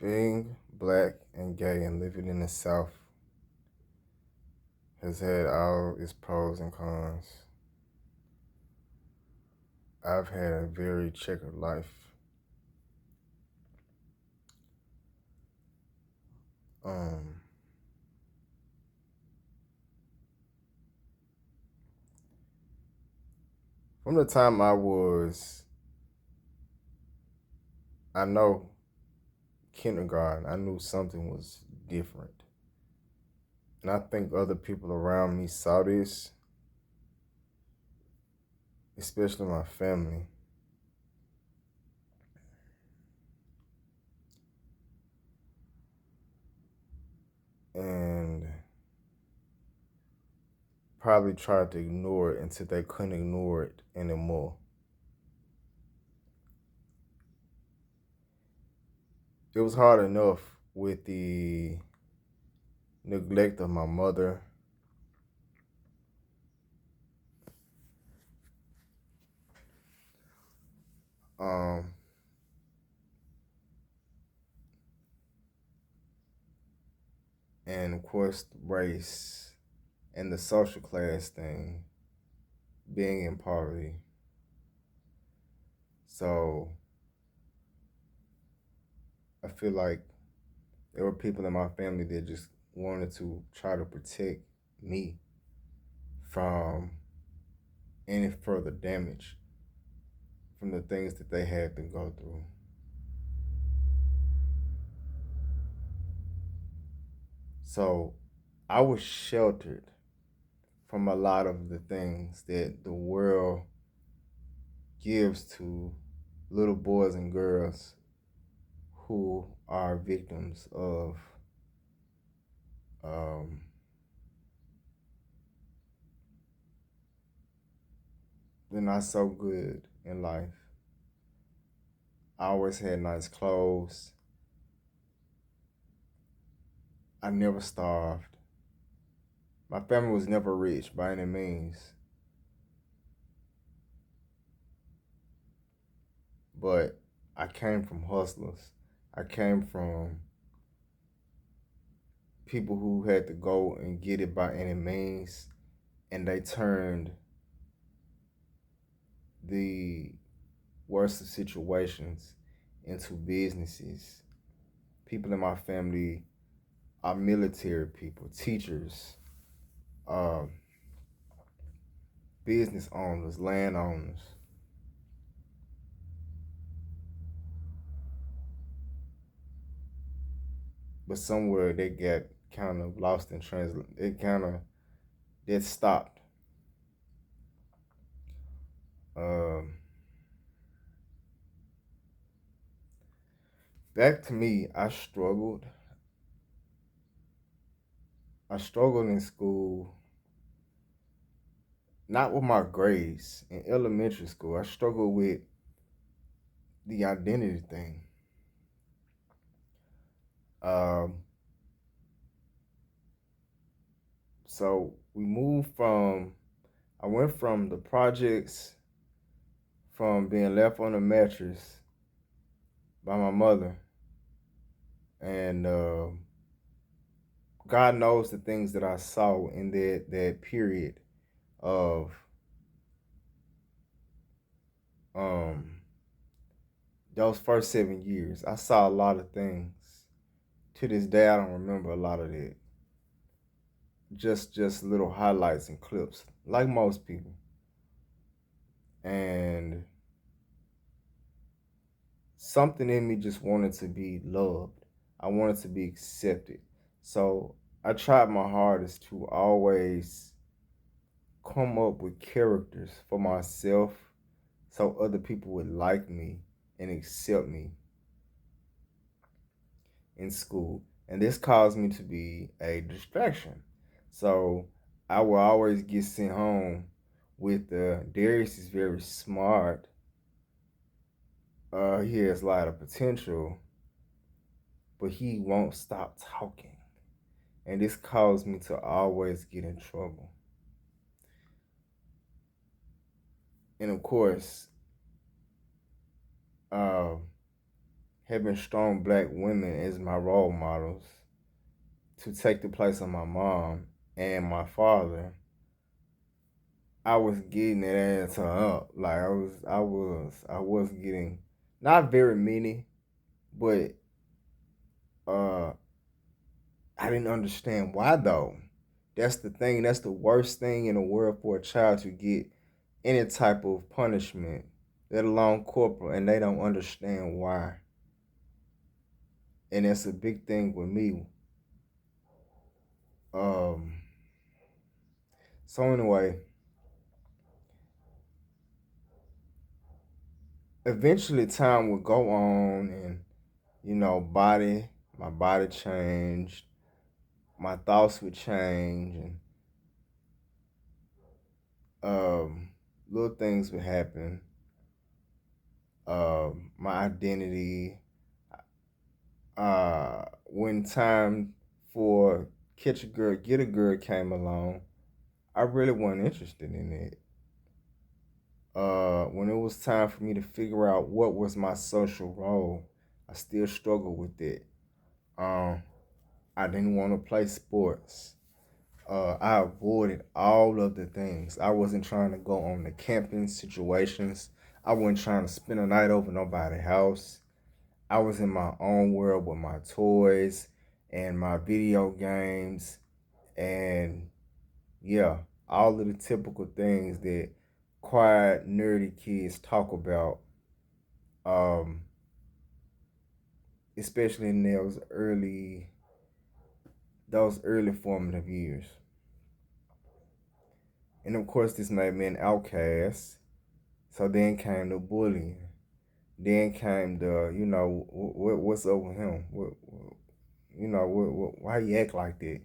Being black and gay and living in the South has had all its pros and cons. I've had a very checkered life. Um, from the time I know, kindergarten, I knew something was different. And I think other people around me saw this, especially my family. And probably tried to ignore it until they couldn't ignore it anymore. It was hard enough with the neglect of my mother, um, and of course race and the social class thing, being in poverty. So I feel like there were people in my family that just wanted to try to protect me from any further damage from the things that they had to go through. So I was sheltered from a lot of the things that the world gives to little boys and girls who are victims of um, the not so good in life. I always had nice clothes. I never starved. My family was never rich by any means, but I came from hustlers. I came from people who had to go and get it by any means, and they turned the worst of situations into businesses. People in my family are military people, teachers, um, business owners, landowners. But somewhere they got kind of lost in translation. It stopped. Um, Back to me, I struggled. I struggled in school, not with my grades. In elementary school, I struggled with the identity thing. Um, so I went from the projects, from being left on a mattress by my mother, and God knows the things that I saw in that period of um those first 7 years. I saw a lot of things. To this day, I don't remember a lot of it. Just little highlights and clips, like most people. And something in me just wanted to be loved. I wanted to be accepted. So I tried my hardest to always come up with characters for myself so other people would like me and accept me in school. And this caused me to be a distraction. So I will always get sent home with Darius is very smart. He has a lot of potential, but he won't stop talking. And this caused me to always get in trouble. And of course, uh, having strong black women as my role models to take the place of my mom and my father, I was getting that ass up. Like I was getting not very many, but uh I didn't understand why though. That's the thing. That's the worst thing in the world for a child to get any type of punishment, let alone corporal, and they don't understand why. And that's a big thing with me. Um. So anyway, eventually time would go on, and my body changed, my thoughts would change, and um, little things would happen. My identity. When time for catch a girl, get a girl came along, I really wasn't interested in it. When it was time for me to figure out what was my social role, I still struggled with it. Um, I didn't want to play sports. I avoided all of the things. I wasn't trying to go on the camping situations. I wasn't trying to spend a night over nobody's house. I was in my own world with my toys and my video games and yeah, all of the typical things that quiet, nerdy kids talk about, um, especially in those early formative years. And of course, this made me an outcast. So then came the bullying. Then came the, what's up with him? Why he act like that?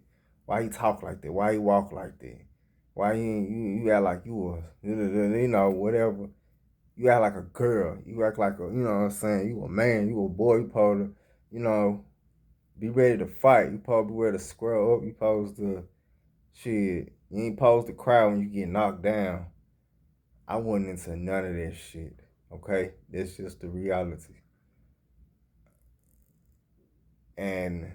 Why he talk like that? Why he walk like that? Why you act like you was, whatever. You act like a girl. You act like you know what I'm saying? You a man. You a boy. You supposed to, you know, be ready to fight. You supposed to be ready to square up. You supposed to, shit. You ain't supposed to cry when you get knocked down. I wasn't into none of that shit. Okay? That's just the reality. And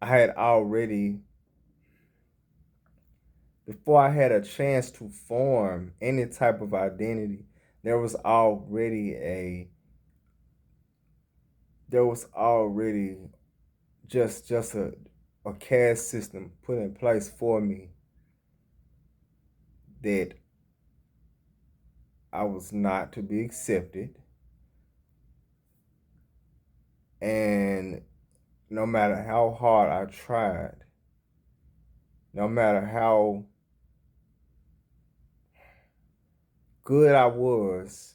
I had already, before I had a chance to form any type of identity, there was already a, there was already just a caste system put in place for me that I was not to be accepted. And no matter how hard I tried, no matter how good I was,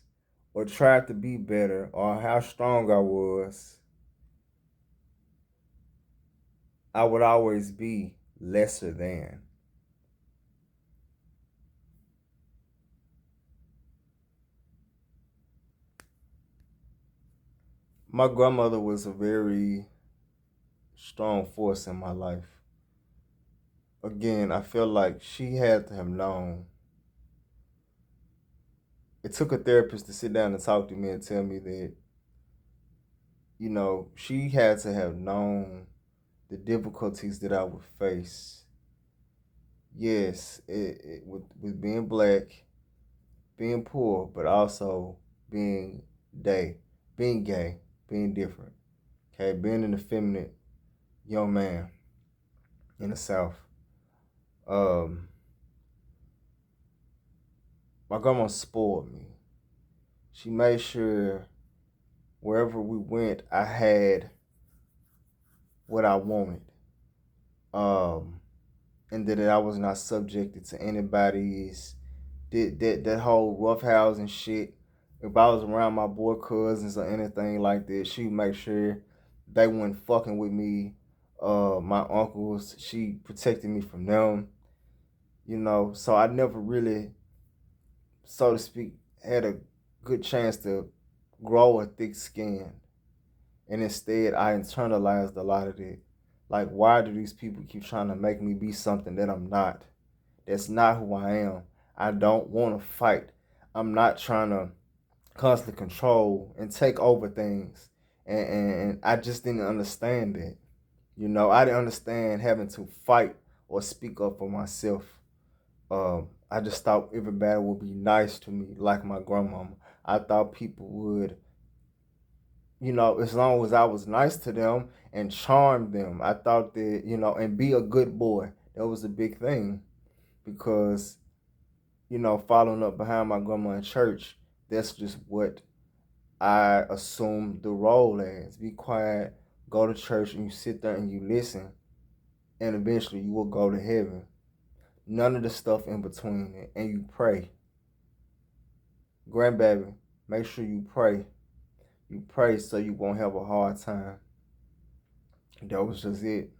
or tried to be better, or how strong I was, I would always be lesser than. My grandmother was a very strong force in my life. Again, I feel like she had to have known. It took a therapist to sit down and talk to me and tell me that, she had to have known the difficulties that I would face. Yes, with being black, being poor, but also being gay, being gay, being different. Okay, being an effeminate young man in the South. Um, my grandma spoiled me. She made sure wherever we went, I had what I wanted. Um, and that I was not subjected to anybody's that whole roughhousing shit. If I was around my boy cousins or anything like that, she'd make sure they weren't fucking with me. My uncles, she protected me from them. So I never really, so to speak, had a good chance to grow a thick skin. And instead, I internalized a lot of it. Like, why do these people keep trying to make me be something that I'm not? That's not who I am. I don't want to fight. I'm not trying to constantly control and take over things. and I just didn't understand that. I didn't understand having to fight or speak up for myself. I just thought everybody would be nice to me, like my grandmama. I thought people would, as long as I was nice to them and charm them, I thought that, and be a good boy. That was a big thing because, following up behind my grandma in church, that's just what I assumed the role as. Be quiet, go to church, and you sit there and you listen, and eventually you will go to heaven. None of the stuff in between it. And you pray. Grandbaby, make sure you pray. You pray so you won't have a hard time. That was just it.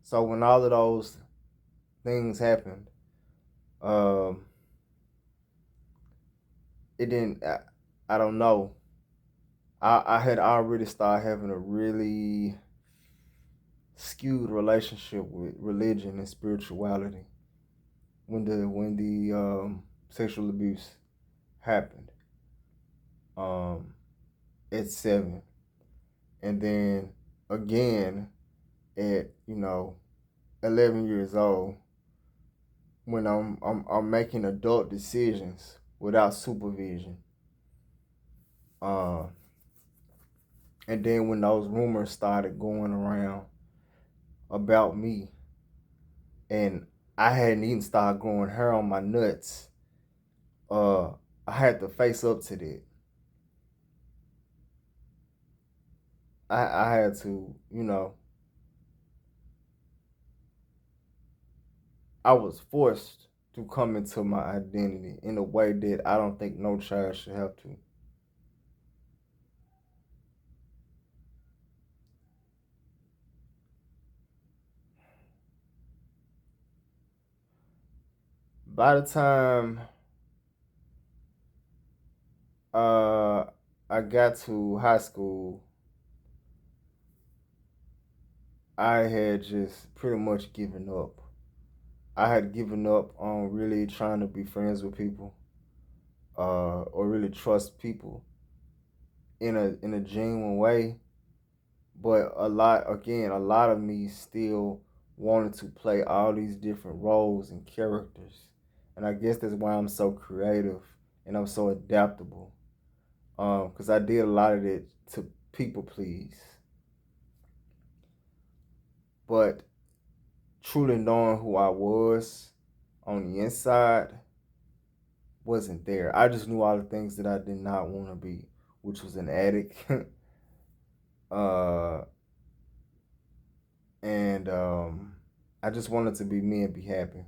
So when all of those things happened, um, it didn't. I don't know. I had already started having a really skewed relationship with religion and spirituality when the sexual abuse happened um, at 7, and then again at 11 years old when I'm making adult decisions without supervision. Uh, and then when those rumors started going around about me, and I hadn't even started growing hair on my nuts, uh, I had to face up to that. I had to, I was forced to come into my identity in a way that I don't think no child should have to. By the time uh, I got to high school, I had just pretty much given up. I had given up on really trying to be friends with people, or really trust people in a genuine way. But a lot of me still wanted to play all these different roles and characters, and I guess that's why I'm so creative and I'm so adaptable. Because I did a lot of it to people please, but truly knowing who I was on the inside wasn't there. I just knew all the things that I did not want to be, which was an addict, uh, and I just wanted to be me and be happy.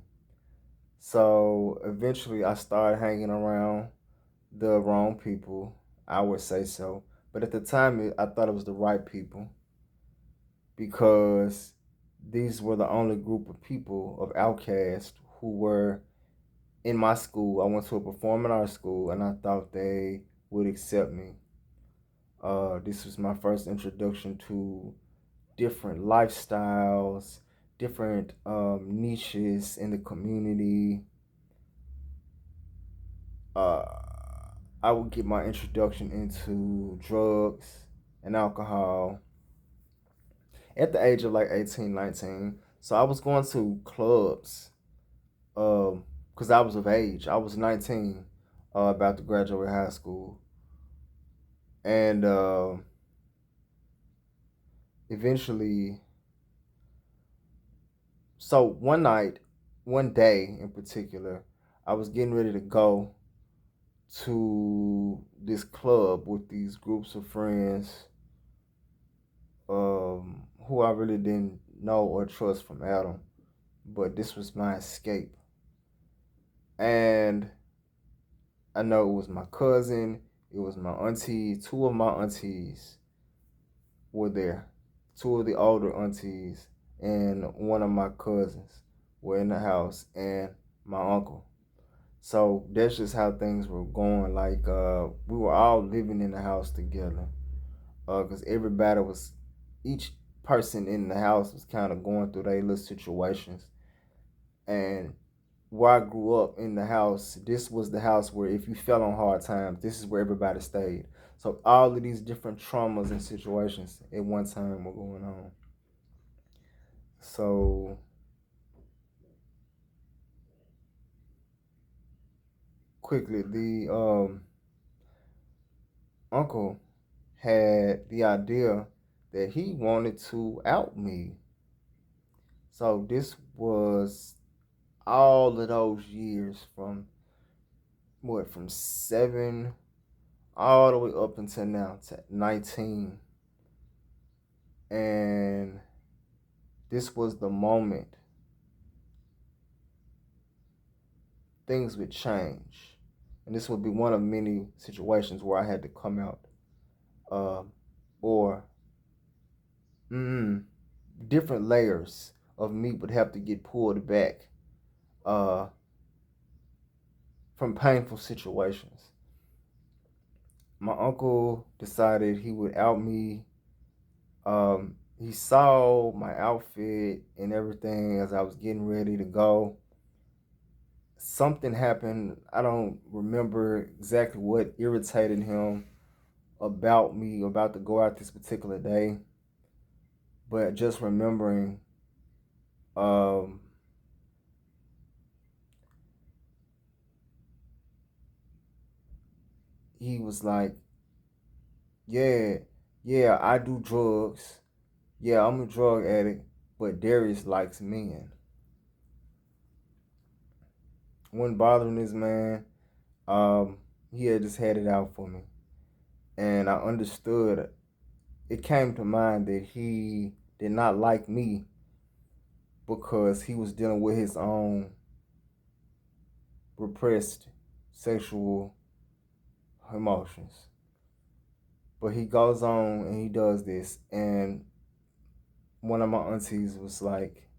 So eventually, I started hanging around the wrong people. I would say so, but at the time, I thought it was the right people because these were the only group of people of outcasts who were in my school. I went to a performing arts school, and I thought they would accept me. This was my first introduction to different lifestyles, different niches in the community. Uh, I would get my introduction into drugs and alcohol at the age of like 18, 19. So I was going to clubs because I was of age. I was 19, about to graduate high school. And eventually, so one day in particular, I was getting ready to go to this club with these groups of friends who I really didn't know or trust from Adam, but this was my escape. And I know it was my cousin, it was my auntie, two of my aunties were there. Two of the older aunties and one of my cousins were in the house, and my uncle. So that's just how things were going. Like we were all living in the house together, because each person in the house was kind of going through their little situations, and where I grew up in the house, this was the house where if you fell on hard times, this is where everybody stayed. So all of these different traumas and situations at one time were going on. So quickly, the uncle had the idea that he wanted to out me. So this was all of those years from 7 all the way up until now to 19. And this was the moment things would change. And this would be one of many situations where I had to come out. Uh, or different layers of me would have to get pulled back uh, from painful situations. My uncle decided he would out me. He saw my outfit and everything as I was getting ready to go. Something happened. I don't remember exactly what irritated him about me about to go out this particular day, but just remembering um, he was like, yeah, yeah, I do drugs. Yeah, I'm a drug addict, but Darius likes men. Wasn't bothering this man. Um, he had just had it out for me. And I understood. It came to mind that he did not like me because he was dealing with his own repressed sexual emotions. But he goes on and he does this. And one of my aunties was like,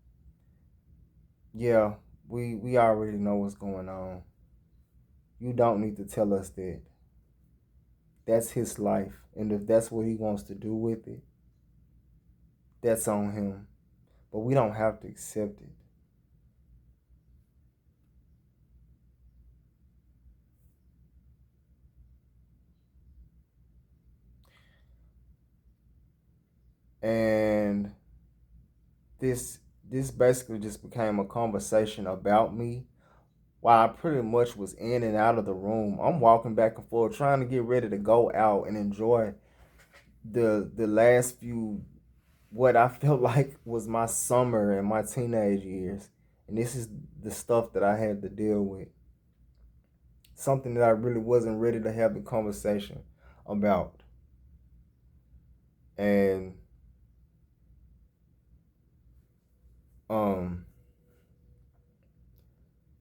yeah, we already know what's going on. You don't need to tell us that. That's his life. And if that's what he wants to do with it, that's on him. But we don't have to accept it. And this this basically just became a conversation about me while I pretty much was in and out of the room. I'm walking back and forth trying to get ready to go out and enjoy the last few what I felt like was my summer and my teenage years. And this is the stuff that I had to deal with. Something that I really wasn't ready to have the conversation about. And um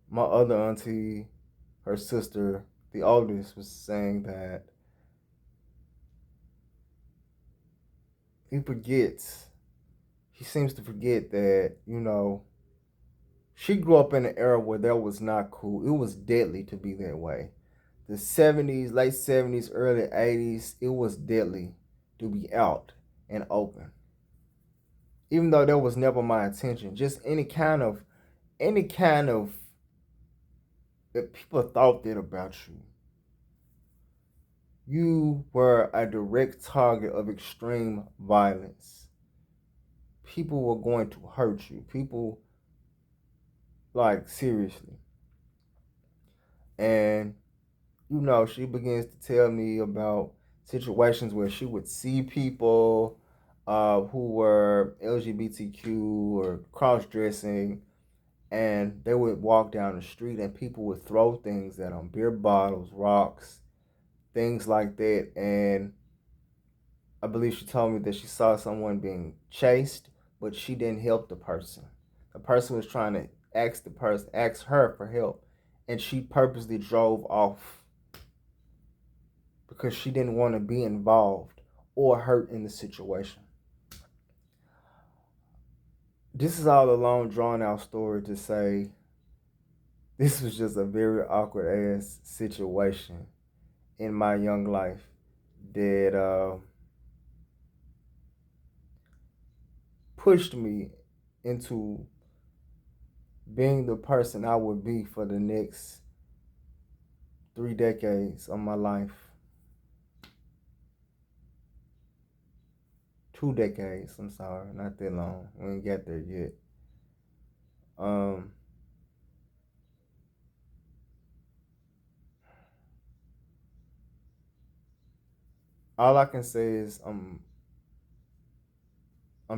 my other auntie, her sister, the oldest, was saying that he forgets. He seems to forget that, she grew up in an era where that was not cool. It was deadly to be that way. The 70s, late 70s, early 80s, it was deadly to be out and open. Even though that was never my intention, just any kind of that people thought that about you. You were a direct target of extreme violence. People were going to hurt you. People, like, seriously. And, she begins to tell me about situations where she would see people who were LGBTQ or cross dressing, and they would walk down the street and people would throw things at them, beer bottles, rocks, things like that. And I believe she told me that she saw someone being chased, but she didn't help the person. The person was trying to ask her for help, and she purposely drove off because she didn't want to be involved or hurt in the situation. This is all a long, drawn out story to say this was just a very awkward ass situation in my young life that pushed me into being the person I would be for the next 3 decades of my life. 2 decades, I'm sorry, not that long. We ain't got there yet. Um, all I can say is I'm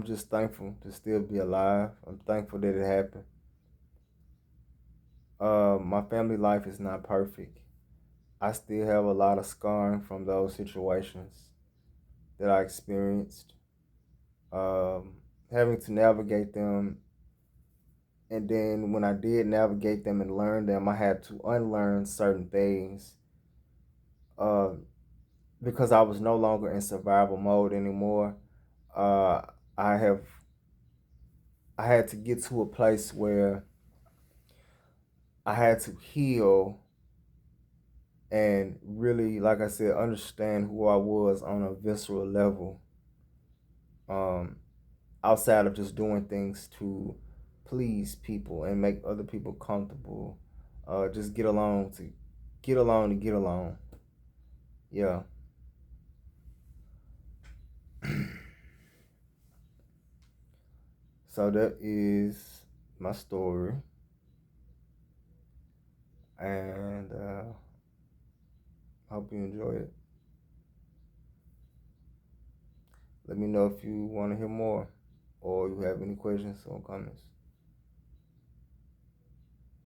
just thankful to still be alive. I'm thankful that it happened. My family life is not perfect. I still have a lot of scarring from those situations that I experienced. Um, Having to navigate them, and then when I did navigate them and learn them, I had to unlearn certain things. Uh, because I was no longer in survival mode anymore. Uh, I have I had to get to a place where I had to heal and really, like I said, understand who I was on a visceral level, um, outside of just doing things to please people and make other people comfortable. Just get along. Yeah. So that is my story, and hope you enjoy it. Let me know if you want to hear more or you have any questions or comments.